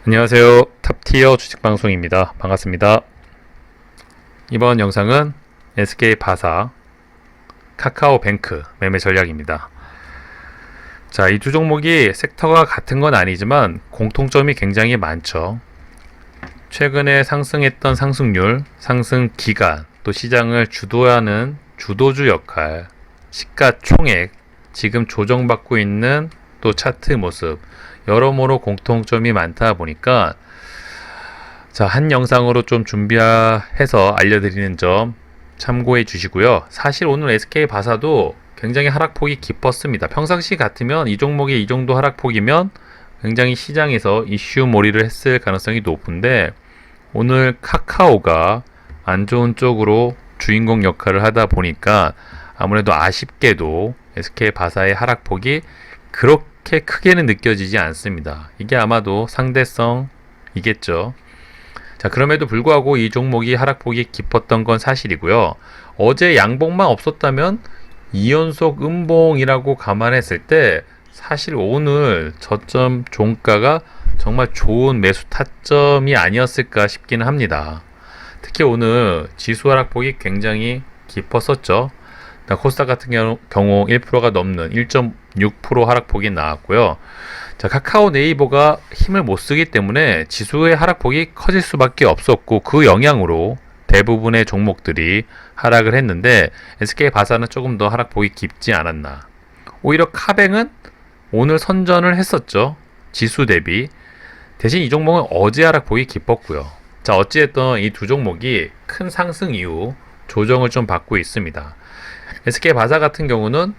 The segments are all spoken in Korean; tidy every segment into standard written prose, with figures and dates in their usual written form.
안녕하세요. 탑티어 주식방송입니다. 반갑습니다. 이번 영상은 SK바사, 카카오뱅크 매매 전략입니다. 자, 이 두 종목이 섹터가 같은 건 아니지만 공통점이 굉장히 많죠. 최근에 상승했던 상승률, 상승 기간, 또 시장을 주도하는 주도주 역할, 시가총액, 지금 조정받고 있는 또 차트 모습, 여러모로 공통점이 많다 보니까 자, 한 영상으로 좀 준비해서 알려드리는 점 참고해 주시고요. 사실 오늘 SK바사도 굉장히 하락폭이 깊었습니다. 평상시 같으면 이 종목이 이 정도 하락폭이면 굉장히 시장에서 이슈몰이를 했을 가능성이 높은데 오늘 카카오가 안 좋은 쪽으로 주인공 역할을 하다 보니까 아무래도 아쉽게도 SK바사의 하락폭이 그렇게 크게는 느껴지지 않습니다. 이게 아마도 상대성이겠죠. 자, 그럼에도 불구하고 이 종목이 하락폭이 깊었던 건 사실이고요. 어제 양봉만 없었다면 2연속 음봉이라고 감안했을 때 사실 오늘 저점 종가가 정말 좋은 매수 타점이 아니었을까 싶기는 합니다. 특히 오늘 지수 하락폭이 굉장히 깊었었죠. 코스닥 같은 경우 1%가 넘는 1.6% 하락폭이 나왔고요. 자, 카카오 네이버가 힘을 못 쓰기 때문에 지수의 하락폭이 커질 수밖에 없었고 그 영향으로 대부분의 종목들이 하락을 했는데 SK바사는 조금 더 하락폭이 깊지 않았나. 오히려 카뱅은 오늘 선전을 했었죠. 지수 대비. 대신 이 종목은 어제 하락폭이 깊었고요. 자, 어찌됐든 이 두 종목이 큰 상승 이후 조정을 좀 받고 있습니다. SK바사 같은 경우는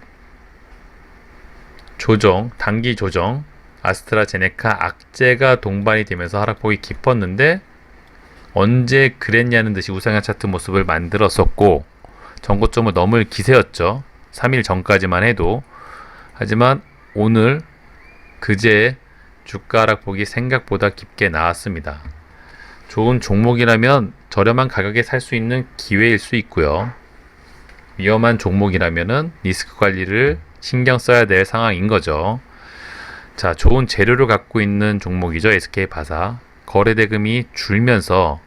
조정, 단기 조정, 아스트라제네카 악재가 동반이 되면서 하락폭이 깊었는데 언제 그랬냐는 듯이 우상향 차트 모습을 만들었었고 전고점을 넘을 기세였죠. 3일 전까지만 해도. 하지만 오늘 그제 주가 하락폭이 생각보다 깊게 나왔습니다. 좋은 종목이라면 저렴한 가격에 살 수 있는 기회일 수 있고요. 위험한 종목이라면은 리스크 관리를 신경 써야 될 상황인 거죠. 자, 좋은 재료를 갖고 있는 종목이죠. SK바사. 거래대금이 줄면서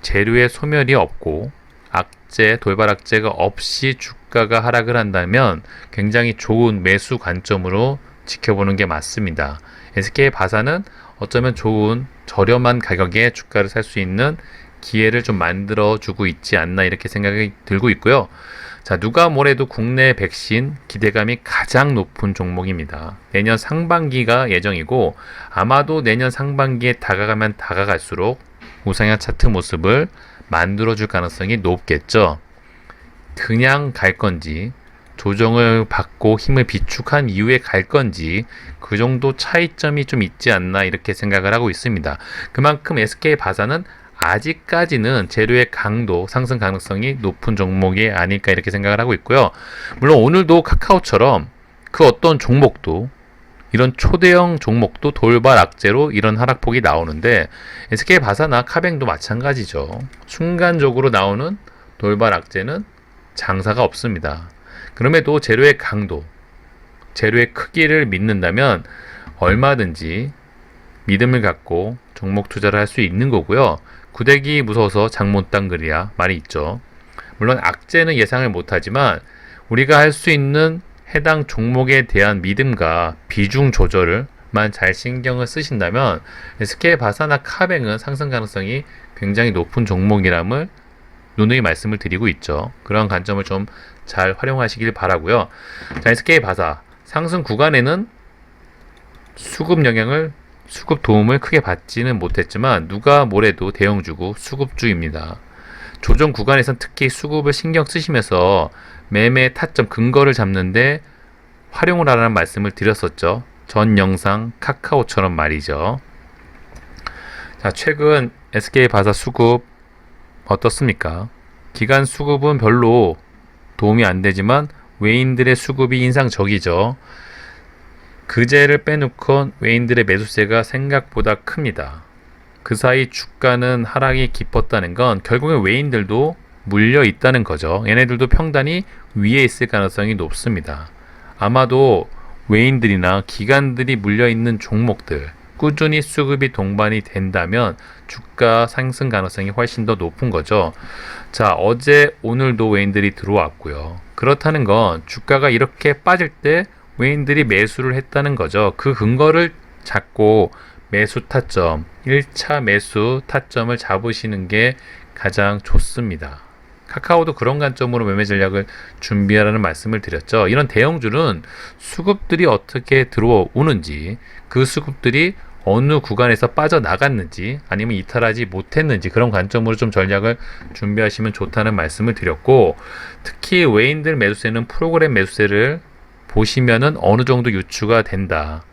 재료의 소멸이 없고 악재, 돌발 악재가 없이 주가가 하락을 한다면 굉장히 좋은 매수 관점으로 지켜보는 게 맞습니다. SK바사는 어쩌면 좋은 저렴한 가격에 주가를 살 수 있는 기회를 좀 만들어주고 있지 않나 이렇게 생각이 들고 있고요. 자, 누가 뭐래도 국내 백신 기대감이 가장 높은 종목입니다. 내년 상반기가 예정이고 아마도 내년 상반기에 다가가면 다가갈수록 우상향 차트 모습을 만들어줄 가능성이 높겠죠. 그냥 갈 건지 조정을 받고 힘을 비축한 이후에 갈 건지 그 정도 차이점이 좀 있지 않나 이렇게 생각을 하고 있습니다. 그만큼 SK바사는 아직까지는 재료의 강도, 상승 가능성이 높은 종목이 아닐까 이렇게 생각을 하고 있고요. 물론 오늘도 카카오처럼 그 어떤 종목도 이런 초대형 종목도 돌발 악재로 이런 하락폭이 나오는데 SK바사나 카뱅도 마찬가지죠. 순간적으로 나오는 돌발 악재는 장사가 없습니다. 그럼에도 재료의 강도, 재료의 크기를 믿는다면 얼마든지 믿음을 갖고 종목 투자를 할 수 있는 거고요. 구데기 무서워서 장못 당그리야 말이 있죠. 물론 악재는 예상을 못하지만 우리가 할 수 있는 해당 종목에 대한 믿음과 비중 조절을만 잘 신경을 쓰신다면 SK바사나 카뱅은 상승 가능성이 굉장히 높은 종목이람을 누누이 말씀을 드리고 있죠. 그런 관점을 좀 잘 활용하시길 바라고요. 자, SK바사 상승 구간에는 수급 도움을 크게 받지는 못했지만 누가 뭐래도 대형주고 수급주입니다. 조정 구간에선 특히 수급을 신경 쓰시면서 매매 타점 근거를 잡는데 활용을 하라는 말씀을 드렸었죠. 전 영상 카카오처럼 말이죠. 자, 최근 SK바사 수급 어떻습니까? 기간 수급은 별로 도움이 안 되지만 외인들의 수급이 인상적이죠. 그제를 빼놓고 외인들의 매수세가 생각보다 큽니다. 그 사이 주가는 하락이 깊었다는 건 결국엔 외인들도 물려 있다는 거죠. 얘네들도 평단이 위에 있을 가능성이 높습니다. 아마도 외인들이나 기관들이 물려 있는 종목들, 꾸준히 수급이 동반이 된다면 주가 상승 가능성이 훨씬 더 높은 거죠. 자, 어제 오늘도 외인들이 들어왔고요. 그렇다는 건 주가가 이렇게 빠질 때 외인들이 매수를 했다는 거죠. 그 근거를 잡고 매수 타점, 1차 매수 타점을 잡으시는 게 가장 좋습니다. 카카오도 그런 관점으로 매매 전략을 준비하라는 말씀을 드렸죠. 이런 대형주는 수급들이 어떻게 들어오는지, 그 수급들이 어느 구간에서 빠져나갔는지 아니면 이탈하지 못했는지 그런 관점으로 좀 전략을 준비하시면 좋다는 말씀을 드렸고, 특히 외인들 매수세는 프로그램 매수세를 보시면은 어느 정도 유추가 된다.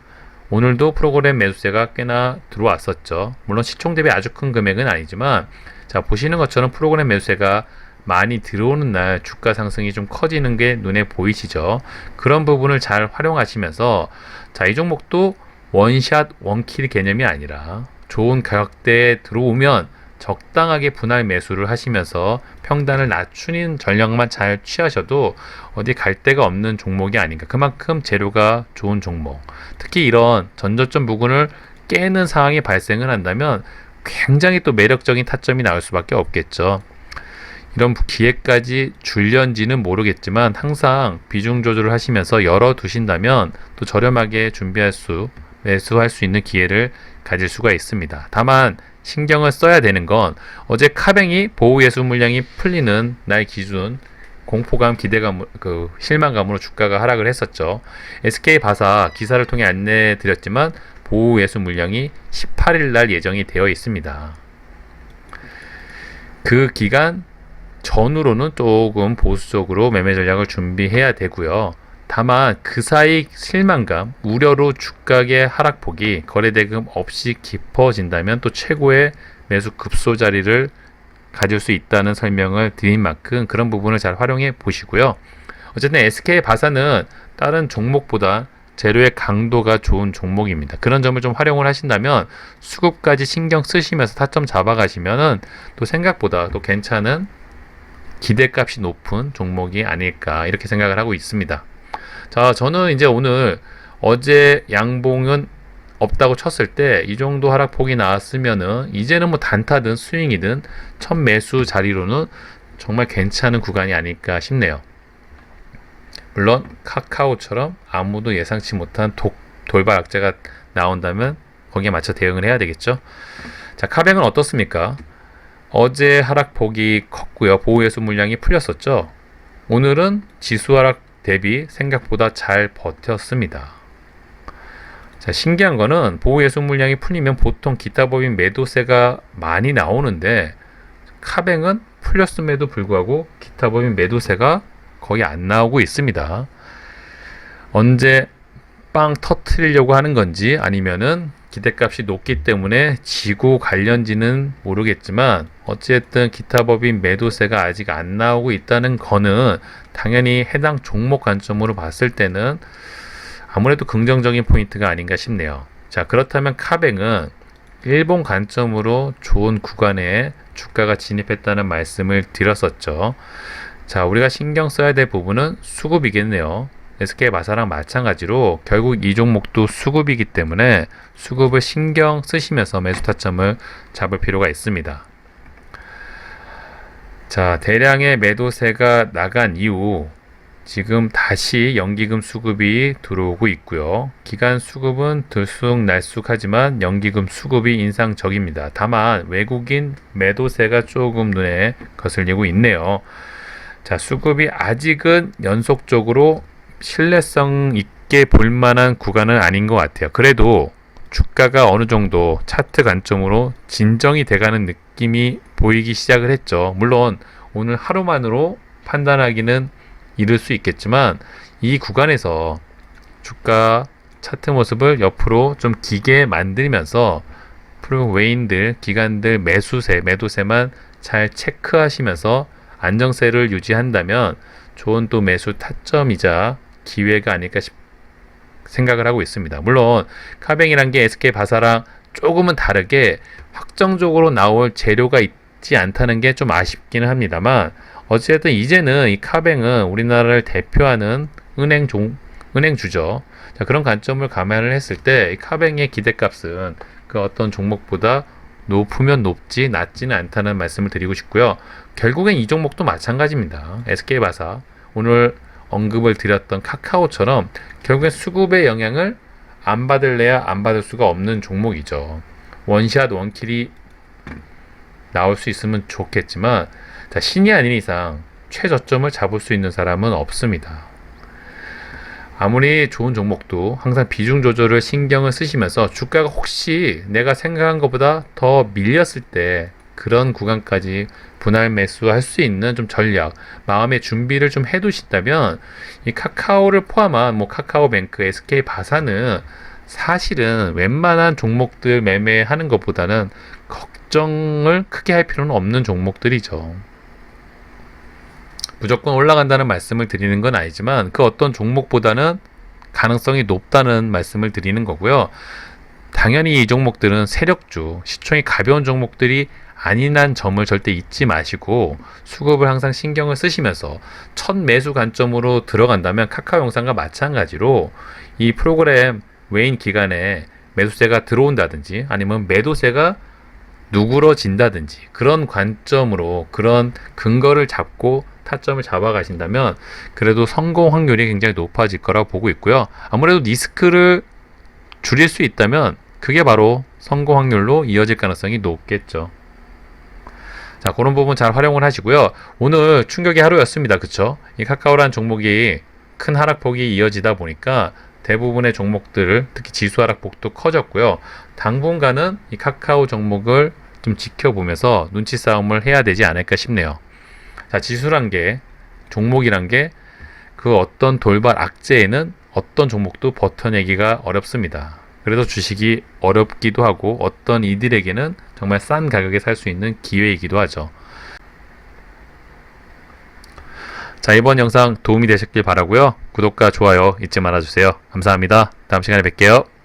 오늘도 프로그램 매수세가 꽤나 들어왔었죠. 물론 시총 대비 아주 큰 금액은 아니지만, 자, 보시는 것처럼 프로그램 매수세가 많이 들어오는 날 주가 상승이 좀 커지는 게 눈에 보이시죠. 그런 부분을 잘 활용하시면서, 자, 이 종목도 원샷 원킬 개념이 아니라 좋은 가격대에 들어오면 적당하게 분할 매수를 하시면서 평단을 낮추는 전략만 잘 취하셔도 어디 갈 데가 없는 종목이 아닌가. 그만큼 재료가 좋은 종목, 특히 이런 전저점 부근을 깨는 상황이 발생을 한다면 굉장히 또 매력적인 타점이 나올 수밖에 없겠죠. 이런 기회까지 줄련지는 모르겠지만 항상 비중 조절을 하시면서 열어 두신다면 또 저렴하게 매수할 수 있는 기회를 가질 수가 있습니다. 다만 신경을 써야 되는 건, 어제 카뱅이 보호 예수 물량이 풀리는 날 기준 공포감, 기대감, 실망감으로 주가가 하락을 했었죠. SK 바사 기사를 통해 안내 드렸지만 보호 예수 물량이 18일 날 예정이 되어 있습니다. 그 기간 전후로는 조금 보수적으로 매매 전략을 준비해야 되고요. 다만 그 사이 실망감, 우려로 주가의 하락폭이 거래대금 없이 깊어진다면 또 최고의 매수 급소 자리를 가질 수 있다는 설명을 드린 만큼 그런 부분을 잘 활용해 보시고요. 어쨌든 SK 바사는 다른 종목보다 재료의 강도가 좋은 종목입니다. 그런 점을 좀 활용을 하신다면 수급까지 신경 쓰시면서 타점 잡아가시면은 또 생각보다 또 괜찮은 기대값이 높은 종목이 아닐까 이렇게 생각을 하고 있습니다. 자, 저는 이제 오늘 어제 양봉은 없다고 쳤을 때 이 정도 하락폭이 나왔으면은 이제는 뭐 단타든 스윙이든 첫 매수 자리로는 정말 괜찮은 구간이 아닐까 싶네요. 물론 카카오처럼 아무도 예상치 못한 돌발 악재가 나온다면 거기에 맞춰 대응을 해야 되겠죠. 자, 카뱅은 어떻습니까? 어제 하락폭이 컸고요. 보호예수 물량이 풀렸었죠. 오늘은 지수 하락 대비 생각보다 잘 버텼습니다. 자, 신기한 거는 보호예수 물량이 풀리면 보통 기타 법인 매도세가 많이 나오는데 카뱅은 풀렸음에도 불구하고 기타 법인 매도세가 거의 안 나오고 있습니다. 언제 빵 터트리려고 하는 건지 아니면은 기대값이 높기 때문에 지고 관련지는 모르겠지만 어쨌든 기타 법인 매도세가 아직 안 나오고 있다는 거는 당연히 해당 종목 관점으로 봤을 때는 아무래도 긍정적인 포인트가 아닌가 싶네요. 자, 그렇다면 카뱅은 일본 관점으로 좋은 구간에 주가가 진입했다는 말씀을 드렸었죠. 자, 우리가 신경 써야 될 부분은 수급이겠네요. SK 마사랑 마찬가지로 결국 이 종목도 수급이기 때문에 수급을 신경 쓰시면서 매수 타점을 잡을 필요가 있습니다. 자, 대량의 매도세가 나간 이후 지금 다시 연기금 수급이 들어오고 있고요. 기간 수급은 들쑥날쑥하지만 연기금 수급이 인상적입니다. 다만 외국인 매도세가 조금 눈에 거슬리고 있네요. 자, 수급이 아직은 연속적으로 신뢰성 있게 볼만한 구간은 아닌 것 같아요. 그래도 주가가 어느 정도 차트 관점으로 진정이 돼가는 느낌이 보이기 시작을 했죠. 물론 오늘 하루만으로 판단하기는 이를 수 있겠지만 이 구간에서 주가 차트 모습을 옆으로 좀 기게 만들면서 외인들, 기관들 매도세만 잘 체크하시면서 안정세를 유지한다면 좋은 또 매수 타점이자 기회가 아닐까 생각을 하고 있습니다. 물론 카뱅이란 게 SK 바사랑 조금은 다르게 확정적으로 나올 재료가 있지 않다는 게 좀 아쉽기는 합니다만 어쨌든 이제는 이 카뱅은 우리나라를 대표하는 은행주죠. 자, 그런 관점을 감안을 했을 때 이 카뱅의 기대값은 그 어떤 종목보다 높으면 높지 낮지는 않다는 말씀을 드리고 싶고요. 결국엔 이 종목도 마찬가지입니다. SK바사 오늘 언급을 드렸던 카카오처럼 결국엔 수급의 영향을 안 받을래야 안 받을 수가 없는 종목이죠. 원샷 원킬이 나올 수 있으면 좋겠지만 자, 신이 아닌 이상 최저점을 잡을 수 있는 사람은 없습니다. 아무리 좋은 종목도 항상 비중 조절을 신경을 쓰시면서 주가가 혹시 내가 생각한 것보다 더 밀렸을 때 그런 구간까지 분할 매수할 수 있는 좀 전략, 마음의 준비를 좀 해두신다면 이 카카오를 포함한 뭐 카카오뱅크, SK바사는 사실은 웬만한 종목들 매매하는 것보다는 걱정을 크게 할 필요는 없는 종목들이죠. 무조건 올라간다는 말씀을 드리는 건 아니지만 그 어떤 종목보다는 가능성이 높다는 말씀을 드리는 거고요. 당연히 이 종목들은 세력주, 시총이 가벼운 종목들이 아니란 점을 절대 잊지 마시고 수급을 항상 신경을 쓰시면서 첫 매수 관점으로 들어간다면 카카오 영상과 마찬가지로 이 프로그램 외인 기간에 매수세가 들어온다든지 아니면 매도세가 누그러진다든지 그런 관점으로 그런 근거를 잡고 타점을 잡아가신다면 그래도 성공 확률이 굉장히 높아질 거라고 보고 있고요. 아무래도 리스크를 줄일 수 있다면 그게 바로 성공 확률로 이어질 가능성이 높겠죠. 자, 그런 부분 잘 활용을 하시고요. 오늘 충격의 하루였습니다. 그쵸? 이 카카오라는 종목이 큰 하락폭이 이어지다 보니까 대부분의 종목들, 특히 지수 하락폭도 커졌고요. 당분간은 이 카카오 종목을 좀 지켜보면서 눈치 싸움을 해야 되지 않을까 싶네요. 자, 지수란 게, 종목이란 게 그 어떤 돌발 악재에는 어떤 종목도 버텨내기가 어렵습니다. 그래서 주식이 어렵기도 하고 어떤 이들에게는 정말 싼 가격에 살 수 있는 기회이기도 하죠. 자, 이번 영상 도움이 되셨길 바라고요. 구독과 좋아요 잊지 말아주세요. 감사합니다. 다음 시간에 뵐게요.